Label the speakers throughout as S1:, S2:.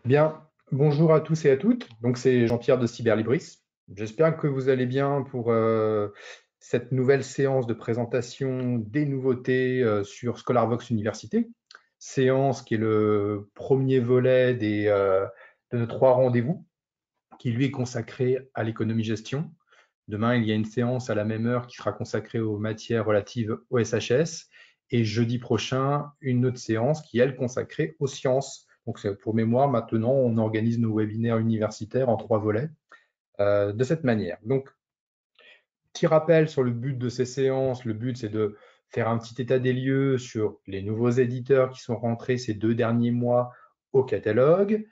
S1: Bien, bonjour à tous et à toutes. Donc, c'est Jean-Pierre de Cyberlibris. J'espère que vous allez bien pour cette nouvelle séance de présentation des nouveautés sur ScholarVox Université. Séance qui est le premier volet de nos trois rendez-vous, qui lui est consacré à l'économie-gestion. Demain, il y a une séance à la même heure qui sera consacrée aux matières relatives au SHS. Et jeudi prochain, une autre séance qui, elle, est consacrée aux sciences. Donc, pour mémoire, maintenant, on organise nos webinaires universitaires en trois volets de cette manière. Donc, petit rappel sur le but de ces séances. Le but, c'est de faire un petit état des lieux sur les nouveaux éditeurs qui sont rentrés ces 2 derniers mois au catalogue,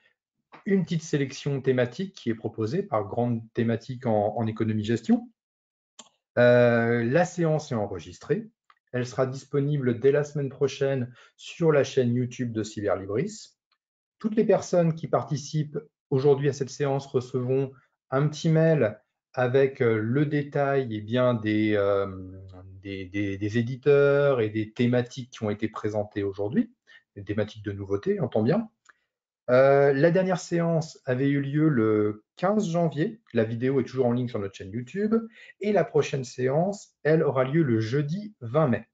S1: une petite sélection thématique qui est proposée par grande thématique en économie-gestion. La séance est enregistrée. Elle sera disponible dès la semaine prochaine sur la chaîne YouTube de Cyberlibris. Toutes les personnes qui participent aujourd'hui à cette séance recevront un petit mail avec le détail des éditeurs et des thématiques qui ont été présentées aujourd'hui, des thématiques de nouveautés, entend bien. La dernière séance avait eu lieu le 15 janvier. La vidéo est toujours en ligne sur notre chaîne YouTube. Et la prochaine séance, elle, aura lieu le jeudi 20 mai.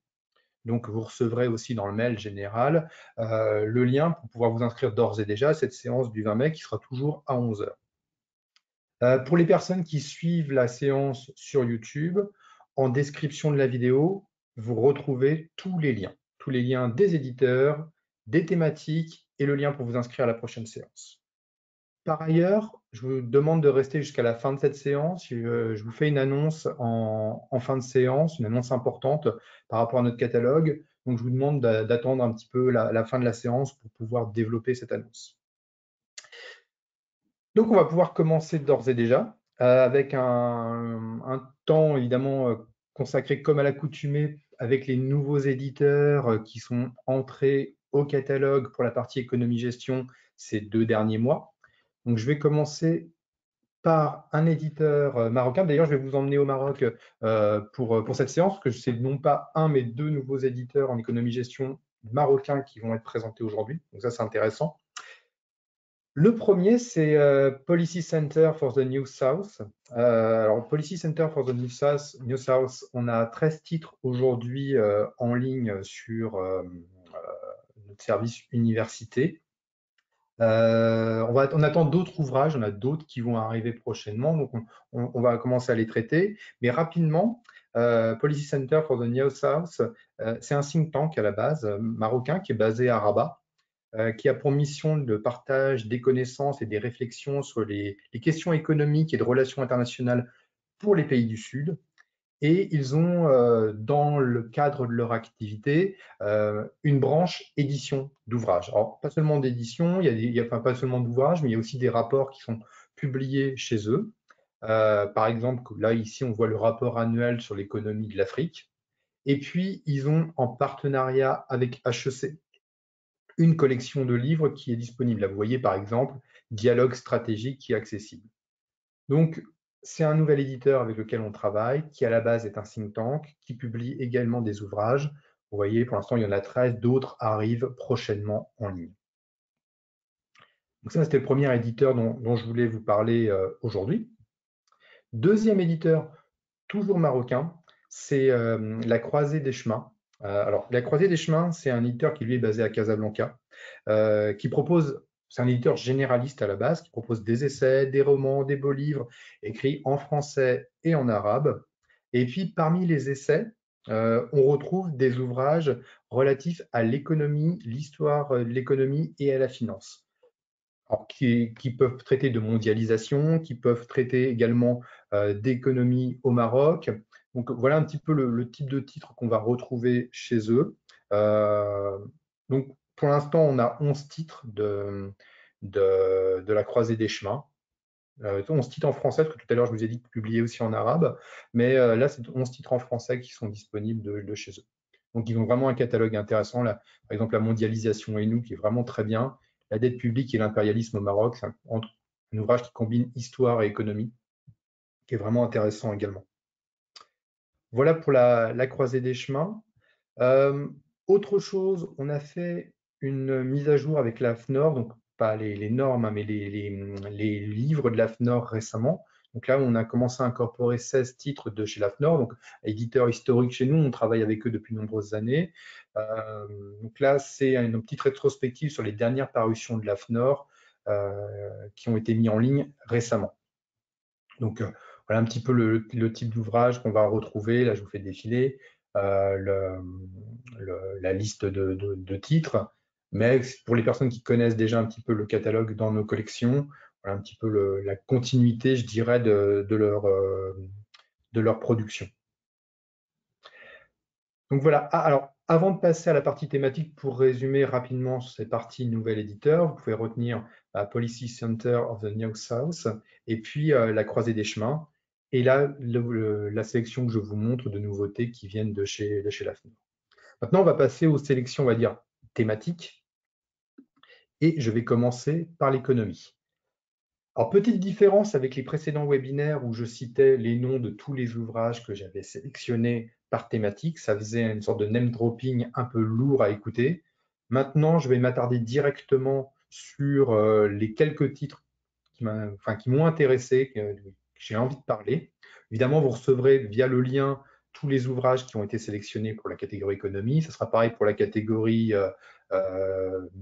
S1: Donc, vous recevrez aussi dans le mail général le lien pour pouvoir vous inscrire d'ores et déjà à cette séance du 20 mai qui sera toujours à 11 h. Pour les personnes qui suivent la séance sur YouTube, en description de la vidéo, vous retrouvez tous les liens des éditeurs, des thématiques et le lien pour vous inscrire à la prochaine séance. Par ailleurs, je vous demande de rester jusqu'à la fin de cette séance. Je vous fais une annonce en fin de séance, une annonce importante par rapport à notre catalogue. Donc, je vous demande d'attendre un petit peu la fin de la séance pour pouvoir développer cette annonce. Donc, on va pouvoir commencer d'ores et déjà avec un temps évidemment consacré comme à l'accoutumée avec les nouveaux éditeurs qui sont entrés au catalogue pour la partie économie-gestion ces 2 derniers mois. Donc, je vais commencer par un éditeur marocain. D'ailleurs, je vais vous emmener au Maroc pour cette séance, parce que c'est non pas un, mais 2 nouveaux éditeurs en économie-gestion marocains qui vont être présentés aujourd'hui. Donc ça, c'est intéressant. Le premier, c'est Policy Center for the New South. Alors, Policy Center for the New South, on a 13 titres aujourd'hui en ligne sur notre service université. On attend d'autres ouvrages, on a d'autres qui vont arriver prochainement, donc on va commencer à les traiter. Mais rapidement, Policy Center for the New South, c'est un think tank à la base marocain qui est basé à Rabat, qui a pour mission le partage des connaissances et des réflexions sur les questions économiques et de relations internationales pour les pays du Sud. Et ils ont, dans le cadre de leur activité, une branche édition d'ouvrages. Alors, pas seulement d'édition, enfin, pas seulement d'ouvrages, mais il y a aussi des rapports qui sont publiés chez eux. Par exemple, là, ici, on voit le rapport annuel sur l'économie de l'Afrique. Et puis, ils ont, en partenariat avec HEC, une collection de livres qui est disponible. Là, vous voyez, par exemple, Dialogue stratégique qui est accessible. Donc, c'est un nouvel éditeur avec lequel on travaille, qui à la base est un think tank, qui publie également des ouvrages. Vous voyez, pour l'instant, il y en a 13, d'autres arrivent prochainement en ligne. Donc ça, c'était le premier éditeur dont je voulais vous parler aujourd'hui. Deuxième éditeur, toujours marocain, c'est La Croisée des Chemins. Alors, La Croisée des Chemins, c'est un éditeur qui, lui, est basé à Casablanca, qui propose, c'est un éditeur généraliste à la base, qui propose des essais, des romans, des beaux livres, écrits en français et en arabe. Et puis, parmi les essais, on retrouve des ouvrages relatifs à l'économie, l'histoire de l'économie et à la finance. Alors, qui peuvent traiter de mondialisation, qui peuvent traiter également d'économie au Maroc. Donc voilà un petit peu le type de titre qu'on va retrouver chez eux. Donc pour l'instant, on a 11 titres de la croisée des chemins. 11 titres en français, parce que tout à l'heure je vous ai dit de publier aussi en arabe, mais là c'est 11 titres en français qui sont disponibles de chez eux. Donc ils ont vraiment un catalogue intéressant. Là, par exemple, La mondialisation et nous, qui est vraiment très bien. La dette publique et l'impérialisme au Maroc, c'est un ouvrage qui combine histoire et économie, qui est vraiment intéressant également. Voilà pour la croisée des chemins. Autre chose, on a fait une mise à jour avec la FNOR, donc pas les normes, hein, mais les livres de l'AFNOR récemment. Donc là, on a commencé à incorporer 16 titres de chez l'AFNOR, donc éditeur historique chez nous, on travaille avec eux depuis de nombreuses années. Donc là, c'est une petite rétrospective sur les dernières parutions de l'AFNOR qui ont été mis en ligne récemment. Donc voilà un petit peu le type d'ouvrage qu'on va retrouver. Là, je vous fais défiler la liste de titres. Mais pour les personnes qui connaissent déjà un petit peu le catalogue dans nos collections, voilà un petit peu la continuité, je dirais, de leur production. Donc voilà. Ah, alors, avant de passer à la partie thématique, pour résumer rapidement cette partie nouvel éditeur, vous pouvez retenir Policy Center of the New South et puis la Croisée des Chemins. Et là, la sélection que je vous montre de nouveautés qui viennent de chez l'AFNOR. Maintenant, on va passer aux sélections, on va dire, thématiques. Et je vais commencer par l'économie. Alors, petite différence avec les précédents webinaires où je citais les noms de tous les ouvrages que j'avais sélectionnés par thématique, ça faisait une sorte de name dropping un peu lourd à écouter. Maintenant, je vais m'attarder directement sur les quelques titres qui m'ont intéressé, que j'ai envie de parler. Évidemment, vous recevrez via le lien tous les ouvrages qui ont été sélectionnés pour la catégorie économie. Ce sera pareil pour la catégorie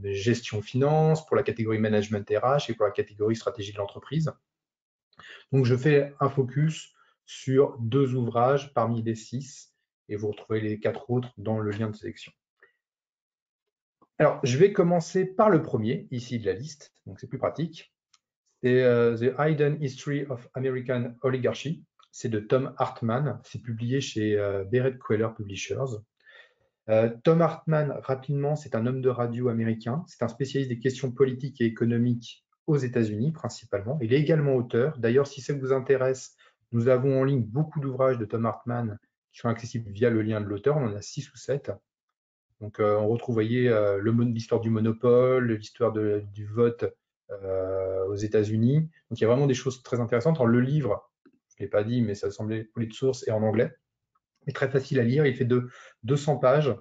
S1: gestion finance, pour la catégorie management RH et pour la catégorie stratégie de l'entreprise. Donc, je fais un focus sur 2 ouvrages parmi les 6 et vous retrouvez les 4 autres dans le lien de sélection. Alors, je vais commencer par le premier, ici de la liste, donc c'est plus pratique. C'est The Hidden History of American Oligarchy. C'est de Tom Hartman. C'est publié chez Barrett Queller Publishers. Tom Hartman, rapidement, c'est un homme de radio américain. C'est un spécialiste des questions politiques et économiques aux États-Unis, principalement. Il est également auteur. D'ailleurs, si ça vous intéresse, nous avons en ligne beaucoup d'ouvrages de Tom Hartman qui sont accessibles via le lien de l'auteur. On en a 6 ou 7. Donc, on retrouve, vous voyez, l'histoire du monopole, l'histoire du vote aux États-Unis. Donc, il y a vraiment des choses très intéressantes. Alors, le livre, je ne l'ai pas dit, mais ça semblait coulé de source et en anglais. Il est très facile à lire. Il fait de 200 pages.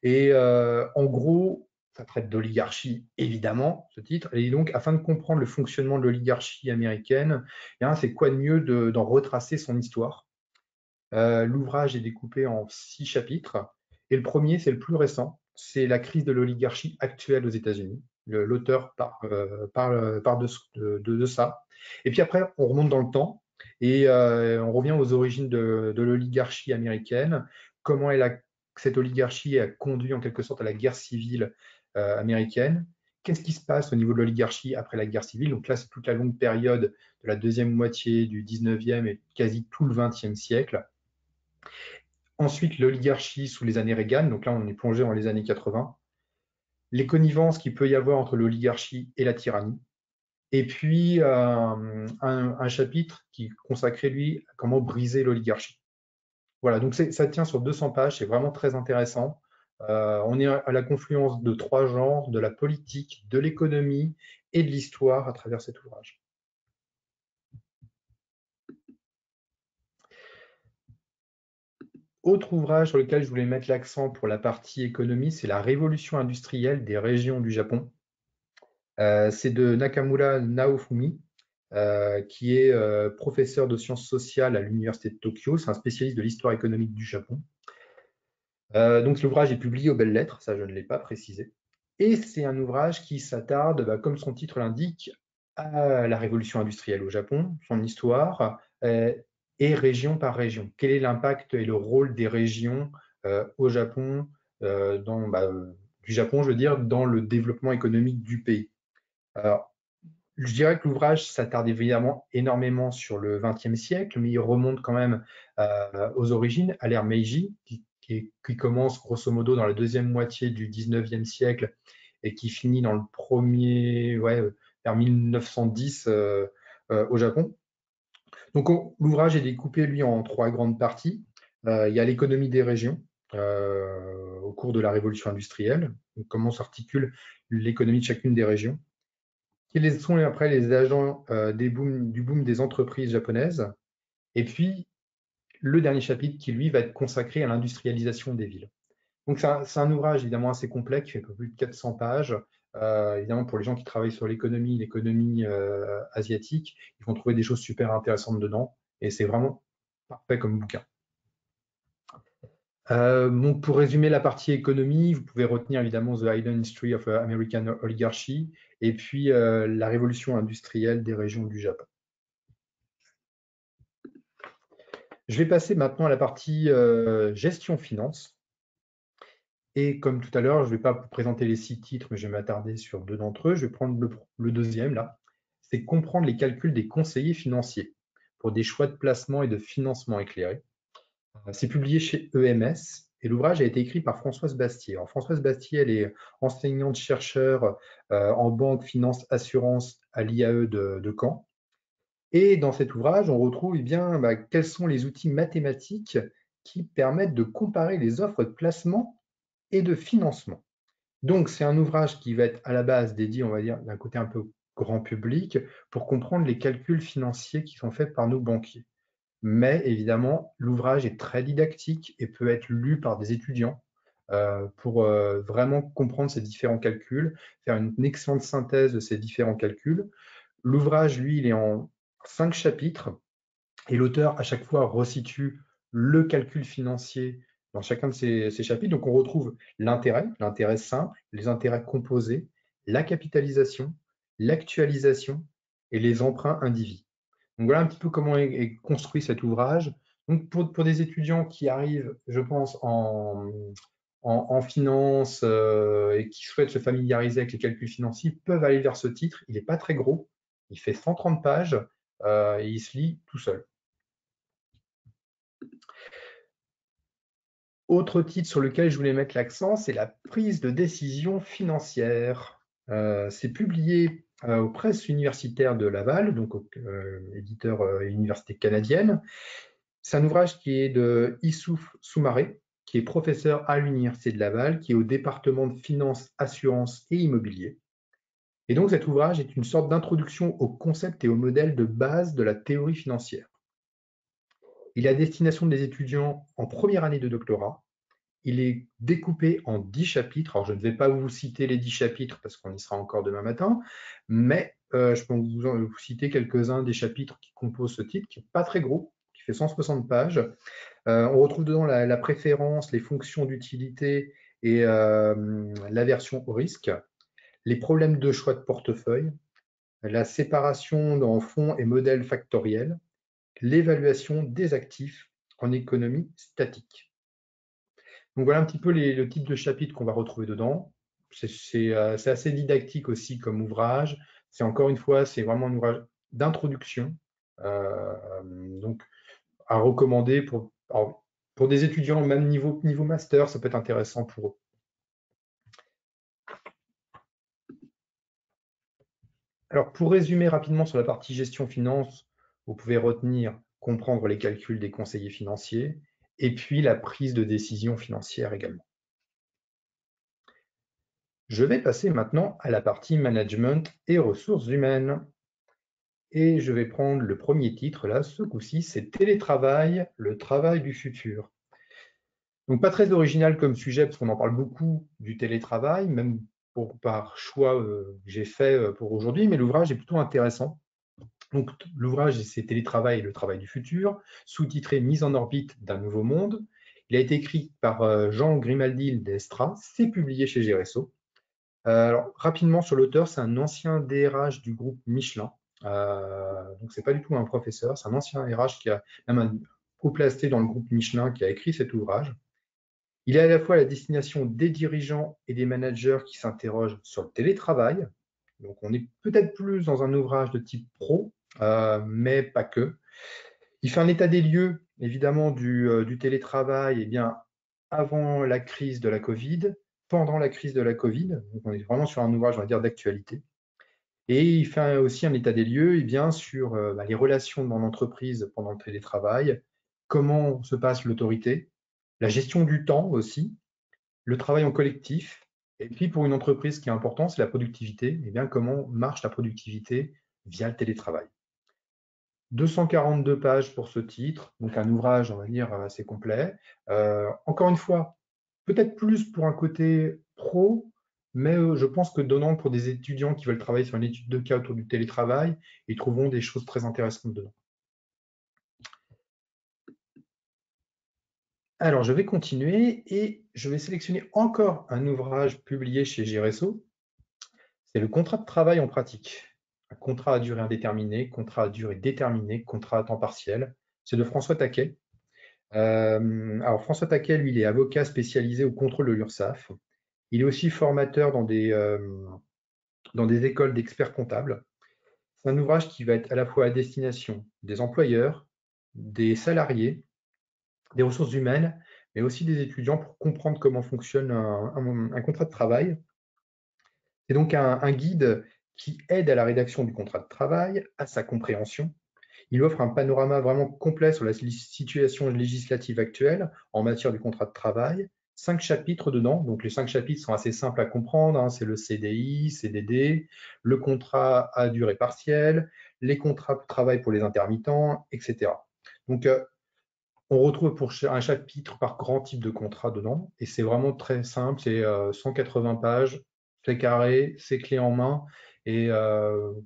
S1: Et en gros, ça traite d'oligarchie, évidemment, ce titre. Et donc, afin de comprendre le fonctionnement de l'oligarchie américaine, c'est quoi de mieux d'en retracer son histoire. L'ouvrage est découpé en 6 chapitres. Et le premier, c'est le plus récent, c'est la crise de l'oligarchie actuelle aux États-Unis. L'auteur parle de ça. Et puis après, on remonte dans le temps et on revient aux origines de l'oligarchie américaine, comment cette oligarchie a conduit en quelque sorte à la guerre civile américaine. Qu'est-ce qui se passe au niveau de l'oligarchie après la guerre civile? Donc là, c'est toute la longue période de la deuxième moitié du 19e et quasi tout le 20e siècle. Ensuite, l'oligarchie sous les années Reagan, donc là on est plongé dans les années 80, les connivences qu'il peut y avoir entre l'oligarchie et la tyrannie, et puis un chapitre qui est consacré, lui, à comment briser l'oligarchie. Voilà, donc ça tient sur 200 pages, c'est vraiment très intéressant. On est à la confluence de 3 genres, de la politique, de l'économie et de l'histoire à travers cet ouvrage. Autre ouvrage sur lequel je voulais mettre l'accent pour la partie économie, c'est la révolution industrielle des régions du Japon. C'est de Nakamura Naofumi, qui est professeur de sciences sociales à l'Université de Tokyo. C'est un spécialiste de l'histoire économique du Japon. Donc l'ouvrage est publié aux Belles Lettres, ça je ne l'ai pas précisé. Et c'est un ouvrage qui s'attarde, comme son titre l'indique, à la révolution industrielle au Japon, son histoire, et région par région. Quel est l'impact et le rôle des régions au Japon, du Japon, je veux dire, dans le développement économique du pays. Alors, je dirais que l'ouvrage s'attarde évidemment énormément sur le XXe siècle, mais il remonte quand même aux origines, à l'ère Meiji, qui commence grosso modo dans la deuxième moitié du XIXe siècle et qui finit dans le premier, vers 1910 au Japon. Donc l'ouvrage est découpé, lui, en 3 grandes parties. Il y a l'économie des régions au cours de la révolution industrielle, donc comment s'articule l'économie de chacune des régions. Quels sont après les agents du boom des entreprises japonaises? Et puis, le dernier chapitre qui, lui, va être consacré à l'industrialisation des villes. Donc, c'est un ouvrage évidemment assez complet qui fait un peu plus de 400 pages. Évidemment, pour les gens qui travaillent sur l'économie asiatique, ils vont trouver des choses super intéressantes dedans. Et c'est vraiment parfait comme bouquin. Donc pour résumer la partie économie, vous pouvez retenir évidemment The Hidden History of American Oligarchy et puis la révolution industrielle des régions du Japon. Je vais passer maintenant à la partie gestion finance. Et comme tout à l'heure, je ne vais pas vous présenter les 6 titres, mais je vais m'attarder sur 2 d'entre eux. Je vais prendre le deuxième là. C'est comprendre les calculs des conseillers financiers pour des choix de placement et de financement éclairés. C'est publié chez EMS et l'ouvrage a été écrit par Françoise Bastier. Alors, Françoise Bastier, elle est enseignante-chercheur en banque, finance, assurance à l'IAE de Caen. Et dans cet ouvrage, on retrouve quels sont les outils mathématiques qui permettent de comparer les offres de placement et de financement. Donc, c'est un ouvrage qui va être à la base dédié, on va dire, d'un côté un peu grand public, pour comprendre les calculs financiers qui sont faits par nos banquiers. Mais évidemment, l'ouvrage est très didactique et peut être lu par des étudiants pour vraiment comprendre ces différents calculs, faire une excellente synthèse de ces différents calculs. L'ouvrage, lui, il est en 5 chapitres et l'auteur, à chaque fois, resitue le calcul financier dans chacun de ces chapitres. Donc, on retrouve l'intérêt simple, les intérêts composés, la capitalisation, l'actualisation et les emprunts indivis. Donc, voilà un petit peu comment est construit cet ouvrage. Donc, pour des étudiants qui arrivent, je pense, en finance et qui souhaitent se familiariser avec les calculs financiers, peuvent aller vers ce titre. Il n'est pas très gros, il fait 130 pages et il se lit tout seul. Autre titre sur lequel je voulais mettre l'accent, c'est la prise de décision financière. C'est publié aux presses universitaires de Laval, donc éditeur université canadienne. C'est un ouvrage qui est de Issouf Soumaré, qui est professeur à l'université de Laval, qui est au département de finance, assurance et immobilier. Et donc cet ouvrage est une sorte d'introduction au concept et au modèle de base de la théorie financière. Il est à destination des étudiants en première année de doctorat. Il est découpé en 10 chapitres. Alors, je ne vais pas vous citer les 10 chapitres parce qu'on y sera encore demain matin, mais je peux vous citer quelques-uns des chapitres qui composent ce titre, qui n'est pas très gros, qui fait 160 pages. On retrouve dedans la préférence, les fonctions d'utilité et l'aversion au risque, les problèmes de choix de portefeuille, la séparation en fonds et modèles factoriels, l'évaluation des actifs en économie statique. Donc voilà un petit peu le type de chapitre qu'on va retrouver dedans. C'est assez didactique aussi comme ouvrage. C'est encore une fois, c'est vraiment un ouvrage d'introduction. Donc à recommander pour des étudiants, même niveau master, ça peut être intéressant pour eux. Alors pour résumer rapidement sur la partie gestion finance, vous pouvez retenir comprendre les calculs des conseillers financiers et puis la prise de décision financière également. Je vais passer maintenant à la partie management et ressources humaines. Et je vais prendre le premier titre là, ce coup-ci, c'est Télétravail, le travail du futur. Donc pas très original comme sujet parce qu'on en parle beaucoup du télétravail, même par choix que j'ai fait pour aujourd'hui, mais l'ouvrage est plutôt intéressant. Donc l'ouvrage, c'est Télétravail, le travail du futur, sous-titré Mise en orbite d'un nouveau monde. Il a été écrit par Jean Grimaldi d'Estra, c'est publié chez Géresso. Alors, rapidement sur l'auteur, c'est un ancien DRH du groupe Michelin. Donc, c'est pas du tout un professeur, c'est un ancien RH qui a même un haut placé dans le groupe Michelin qui a écrit cet ouvrage. Il est à la fois à la destination des dirigeants et des managers qui s'interrogent sur le télétravail. Donc, on est peut-être plus dans un ouvrage de type pro, mais pas que. Il fait un état des lieux, évidemment, du télétravail avant la crise de la Covid, pendant la crise de la Covid. Donc, on est vraiment sur un ouvrage, on va dire, d'actualité. Et il fait aussi un état des lieux sur les relations dans l'entreprise pendant le télétravail, comment se passe l'autorité, la gestion du temps aussi, le travail en collectif. Et puis, pour une entreprise qui est importante, c'est la productivité. Comment marche la productivité via le télétravail. 242 pages pour ce titre, donc un ouvrage, on va dire, assez complet. Encore une fois, peut-être plus pour un côté pro, mais je pense que donnant pour des étudiants qui veulent travailler sur une étude de cas autour du télétravail, ils trouveront des choses très intéressantes dedans. Alors, je vais continuer et je vais sélectionner encore un ouvrage publié chez Géresso. C'est le contrat de travail en pratique. Un contrat à durée indéterminée, contrat à durée déterminée, contrat à temps partiel. C'est de François Taquet. Alors, François Taquet, lui, il est avocat spécialisé au contrôle de l'URSSAF. Il est aussi formateur dans des écoles d'experts comptables. C'est un ouvrage qui va être à la fois à destination des employeurs, des salariés, des ressources humaines, mais aussi des étudiants pour comprendre comment fonctionne un contrat de travail. C'est donc un guide qui aide à la rédaction du contrat de travail, à sa compréhension. Il offre un panorama vraiment complet sur la situation législative actuelle en matière du contrat de travail. 5 chapitres dedans, donc les 5 chapitres sont assez simples à comprendre, hein. C'est le CDI, CDD, le contrat à durée partielle, les contrats de travail pour les intermittents, etc. Donc, on retrouve pour un chapitre par grand type de contrat dedans, et c'est vraiment très simple, c'est 180 pages, c'est carré, c'est clé en main, et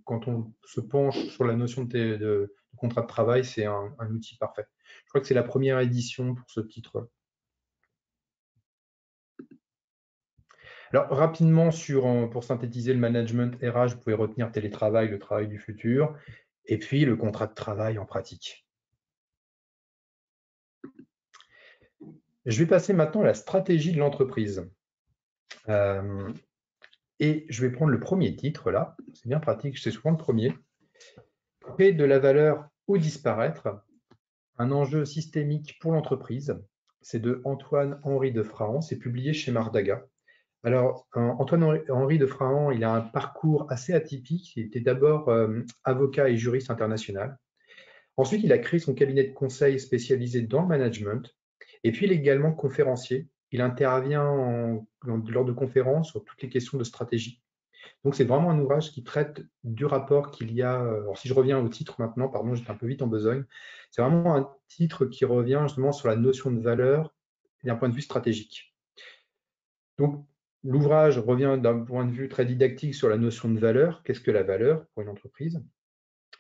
S1: quand on se penche sur la notion de contrat de travail, c'est un outil parfait. Je crois que c'est la première édition pour ce titre. Alors rapidement, pour synthétiser le management RH, vous pouvez retenir télétravail, le travail du futur, et puis le contrat de travail en pratique. Je vais passer maintenant à la stratégie de l'entreprise. Et je vais prendre le premier titre là, c'est bien pratique, c'est souvent le premier. Créer de la valeur ou disparaître, un enjeu systémique pour l'entreprise. C'est de Antoine-Henri de Frahan, c'est publié chez Mardaga. Alors, Antoine-Henri de Frahan, il a un parcours assez atypique. Il était d'abord avocat et juriste international. Ensuite, il a créé son cabinet de conseil spécialisé dans le management. Et puis, il est également conférencier. Il intervient lors de conférences sur toutes les questions de stratégie. Donc, c'est vraiment un ouvrage qui traite du rapport qu'il y a. Alors, si je reviens au titre maintenant, pardon, j'étais un peu vite en besogne. C'est vraiment un titre qui revient justement sur la notion de valeur d'un point de vue stratégique. Donc, l'ouvrage revient d'un point de vue très didactique sur la notion de valeur. Qu'est-ce que la valeur pour une entreprise?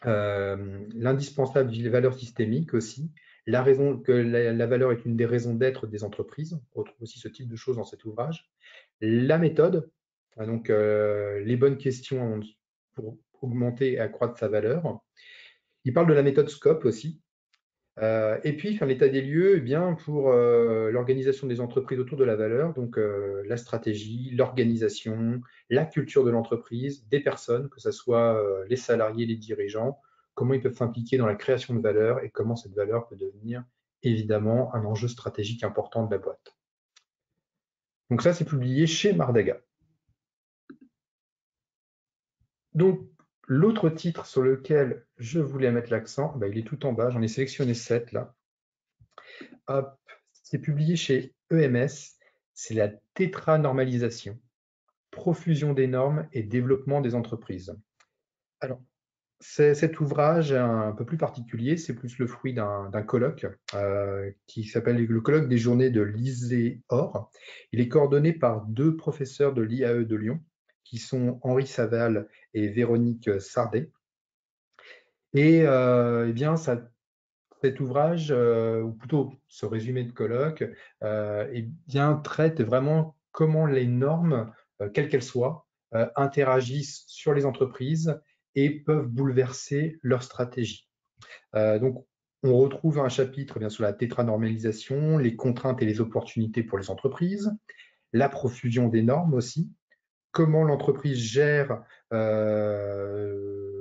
S1: L'indispensable valeur systémique aussi. La raison que la valeur est une des raisons d'être des entreprises. On retrouve aussi ce type de choses dans cet ouvrage. La méthode, donc les bonnes questions pour augmenter et accroître sa valeur. Il parle de la méthode SCOPE aussi. Et puis, faire l'état des lieux, eh bien, pour l'organisation des entreprises autour de la valeur, donc la stratégie, l'organisation, la culture de l'entreprise, des personnes, que ce soit les salariés, les dirigeants, comment ils peuvent s'impliquer dans la création de valeur et comment cette valeur peut devenir évidemment un enjeu stratégique important de la boîte. Donc ça, c'est publié chez Mardaga. Donc, l'autre titre sur lequel je voulais mettre l'accent, il est tout en bas, j'en ai sélectionné 7 là. Hop, c'est publié chez EMS, c'est la tétranormalisation, profusion des normes et développement des entreprises. Alors, cet ouvrage est un peu plus particulier, c'est plus le fruit d'un colloque qui s'appelle le colloque des journées de l'ISEOR. Il est coordonné par 2 professeurs de l'IAE de Lyon, qui sont Henri Saval et Véronique Sardet. Et eh bien, cet ouvrage, ou plutôt ce résumé de colloque, eh bien, traite vraiment comment les normes, quelles qu'elles soient, interagissent sur les entreprises et peuvent bouleverser leur stratégie. Donc, on retrouve un chapitre bien sur la tétranormalisation, les contraintes et les opportunités pour les entreprises, la profusion des normes aussi, comment l'entreprise gère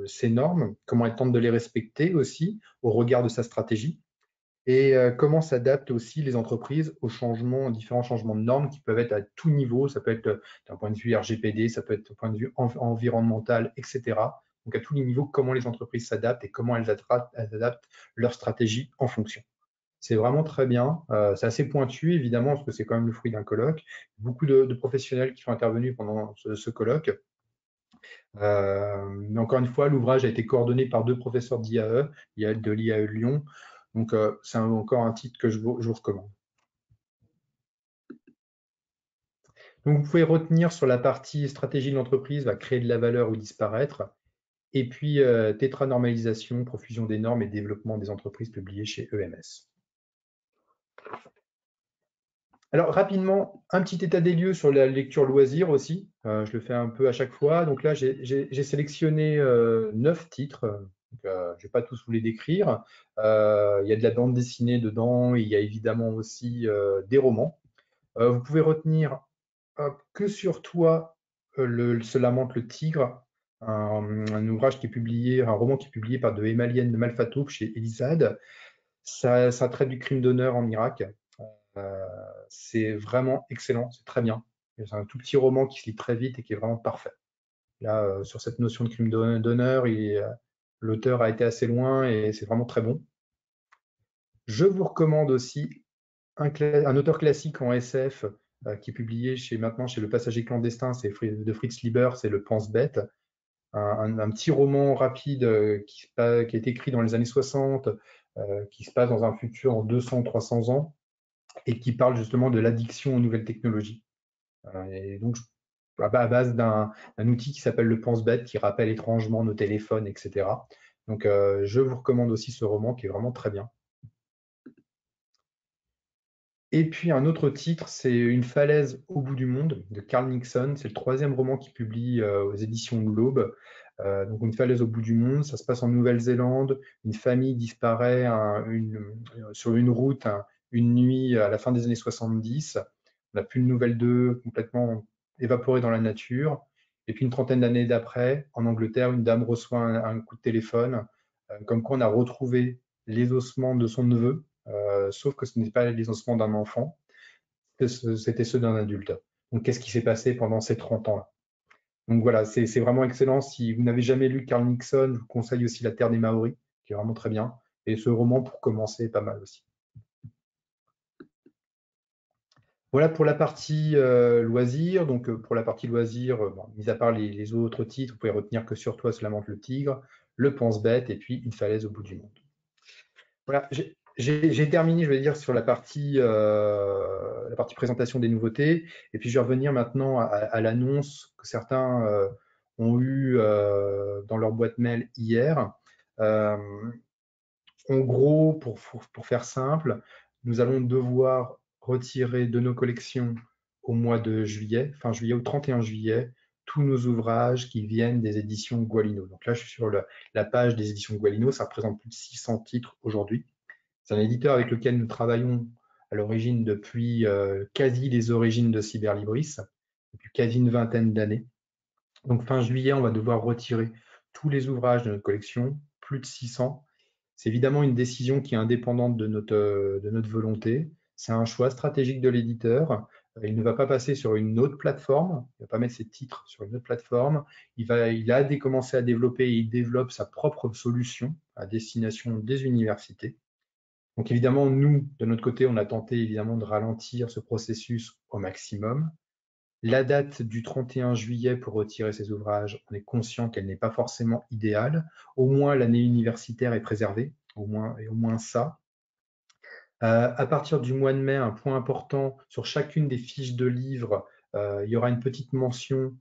S1: ces normes, comment elle tente de les respecter aussi au regard de sa stratégie, et comment s'adaptent aussi les entreprises aux différents changements de normes qui peuvent être à tout niveau. Ça peut être d'un point de vue RGPD, ça peut être d'un point de vue environnemental, etc. Donc à tous les niveaux, comment les entreprises s'adaptent et comment elles adaptent leur stratégie en fonction. C'est vraiment très bien. C'est assez pointu, évidemment, parce que c'est quand même le fruit d'un colloque. Beaucoup de professionnels qui sont intervenus pendant ce colloque. Mais encore une fois, l'ouvrage a été coordonné par 2 professeurs d'IAE, de l'IAE Lyon. Donc, c'est encore un titre que je vous recommande. Donc, vous pouvez retenir sur la partie stratégie de l'entreprise, va créer de la valeur ou disparaître. Et puis, tétranormalisation, profusion des normes et développement des entreprises publiées chez EMS. Alors, rapidement, un petit état des lieux sur la lecture loisir aussi. Je le fais un peu à chaque fois. Donc là, j'ai sélectionné 9 titres. Je ne vais pas tous vous les décrire. Il y a de la bande dessinée dedans. Il y a évidemment aussi des romans. Vous pouvez retenir Que sur toi se lamente le tigre, un ouvrage qui est publié, un roman qui est publié par de Emalienne de Malfatouf chez Elisade. Ça traite du crime d'honneur en Irak. Euh, c'est vraiment excellent, c'est très bien. C'est un tout petit roman qui se lit très vite et qui est vraiment parfait. Là, sur cette notion de crime d'honneur, l'auteur a été assez loin et c'est vraiment très bon. Je vous recommande aussi un auteur classique en SF qui est publié maintenant chez Le Passager clandestin, c'est de Fritz Lieber, c'est Le Pense-Bête. Un petit roman rapide qui a été écrit dans les années 60, qui se passe dans un futur en 200-300 ans et qui parle justement de l'addiction aux nouvelles technologies. Et donc, à base d'un outil qui s'appelle le pense-bête, qui rappelle étrangement nos téléphones, etc. Donc, je vous recommande aussi ce roman qui est vraiment très bien. Et puis un autre titre, c'est Une falaise au bout du monde de Carl Nixon. C'est le troisième roman qu'il publie aux éditions de l'Aube. Donc Une falaise au bout du monde, ça se passe en Nouvelle-Zélande. Une famille disparaît sur une route une nuit à la fin des années 70. On n'a plus de nouvelles d'eux, complètement évaporés dans la nature. Et puis une trentaine d'années d'après, en Angleterre, une dame reçoit un coup de téléphone, comme quoi on a retrouvé les ossements de son neveu, sauf que ce n'est pas les ossements d'un enfant, c'était ceux d'un adulte. Donc, qu'est-ce qui s'est passé pendant ces 30 ans-là? Donc voilà, c'est vraiment excellent. Si vous n'avez jamais lu Carl Nixon, je vous conseille aussi La Terre des Maoris, qui est vraiment très bien. Et ce roman, pour commencer, est pas mal aussi. Voilà pour la partie loisirs. Donc, pour la partie loisirs, bon, mis à part les autres titres, vous pouvez retenir Que sur toi se lamente le tigre, Le pense-bête et puis Une falaise au bout du monde. Voilà, j'ai terminé, je vais dire, sur la partie présentation des nouveautés. Et puis, je vais revenir maintenant à l'annonce que certains ont eue dans leur boîte mail hier. Euh, En gros, pour faire simple, nous allons devoir retirer de nos collections au mois de juillet, fin juillet au 31 juillet, tous nos ouvrages qui viennent des éditions Gualino. Donc là, je suis sur la page des éditions Gualino, ça représente plus de 600 titres aujourd'hui. C'est un éditeur avec lequel nous travaillons à l'origine depuis quasi les origines de Cyberlibris, depuis quasi une vingtaine d'années. Donc fin juillet, on va devoir retirer tous les ouvrages de notre collection, plus de 600. C'est évidemment une décision qui est indépendante de notre volonté. C'est un choix stratégique de l'éditeur. Il ne va pas passer sur une autre plateforme, il ne va pas mettre ses titres sur une autre plateforme. Il a commencé à développer et il développe sa propre solution à destination des universités. Donc évidemment, nous, de notre côté, on a tenté évidemment de ralentir ce processus au maximum. La date du 31 juillet pour retirer ces ouvrages, on est conscient qu'elle n'est pas forcément idéale. Au moins, l'année universitaire est préservée, au moins ça. À partir du mois de mai, un point important, sur chacune des fiches de livres, il y aura une petite mention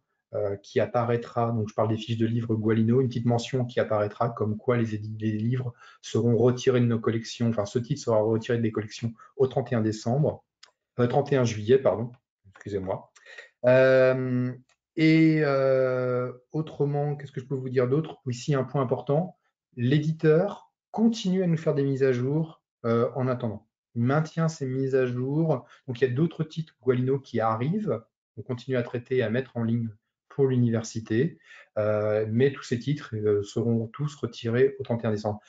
S1: qui apparaîtra, donc je parle des fiches de livres Gualino, une petite mention qui apparaîtra comme quoi les livres seront retirés de nos collections, enfin ce titre sera retiré des collections au 31 décembre, 31 juillet, pardon, excusez-moi. Autrement, qu'est-ce que je peux vous dire d'autre? Ici, un point important, l'éditeur continue à nous faire des mises à jour en attendant. Il maintient ces mises à jour. Donc, il y a d'autres titres Gualino qui arrivent. On continue à traiter et à mettre en ligne pour l'université. Mais tous ces titres seront tous retirés au 31 décembre.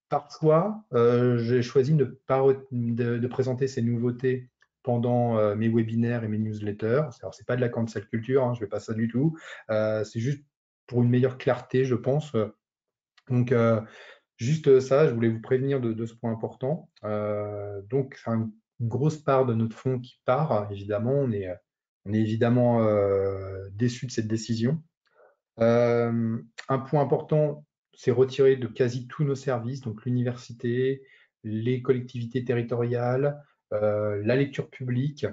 S1: Parfois, j'ai choisi de présenter ces nouveautés pendant mes webinaires et mes newsletters. Alors, c'est pas de la cancel culture, hein, je ne fais pas ça du tout. C'est juste pour une meilleure clarté, je pense. Donc, juste ça, je voulais vous prévenir de ce point important. Donc, c'est une grosse part de notre fonds qui part, évidemment. On est évidemment déçu de cette décision. Un point important, c'est retirer de quasi tous nos services, donc l'université, les collectivités territoriales, la lecture publique.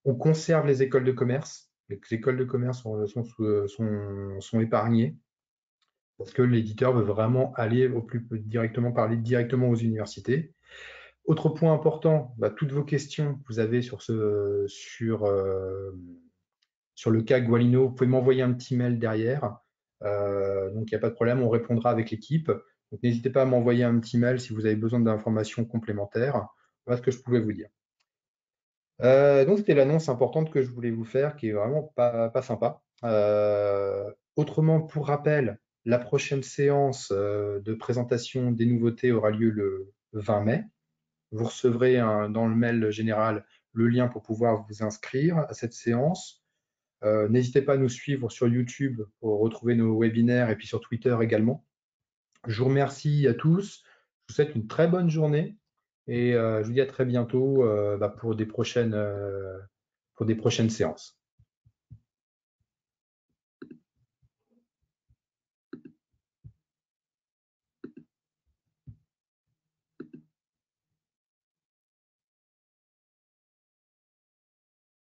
S1: On conserve les écoles de commerce. Les écoles de commerce sont épargnées parce que l'éditeur veut vraiment aller directement parler directement aux universités. Autre point important, toutes vos questions que vous avez sur le cas Gualino, vous pouvez m'envoyer un petit mail derrière. Donc, il n'y a pas de problème, on répondra avec l'équipe. Donc, n'hésitez pas à m'envoyer un petit mail si vous avez besoin d'informations complémentaires. Voilà ce que je pouvais vous dire. Donc, c'était l'annonce importante que je voulais vous faire, qui est vraiment pas sympa. Autrement, pour rappel, la prochaine séance de présentation des nouveautés aura lieu le 20 mai. Vous recevrez dans le mail général le lien pour pouvoir vous inscrire à cette séance. N'hésitez pas à nous suivre sur YouTube pour retrouver nos webinaires et puis sur Twitter également. Je vous remercie à tous. Je vous souhaite une très bonne journée et je vous dis à très bientôt pour des prochaines séances.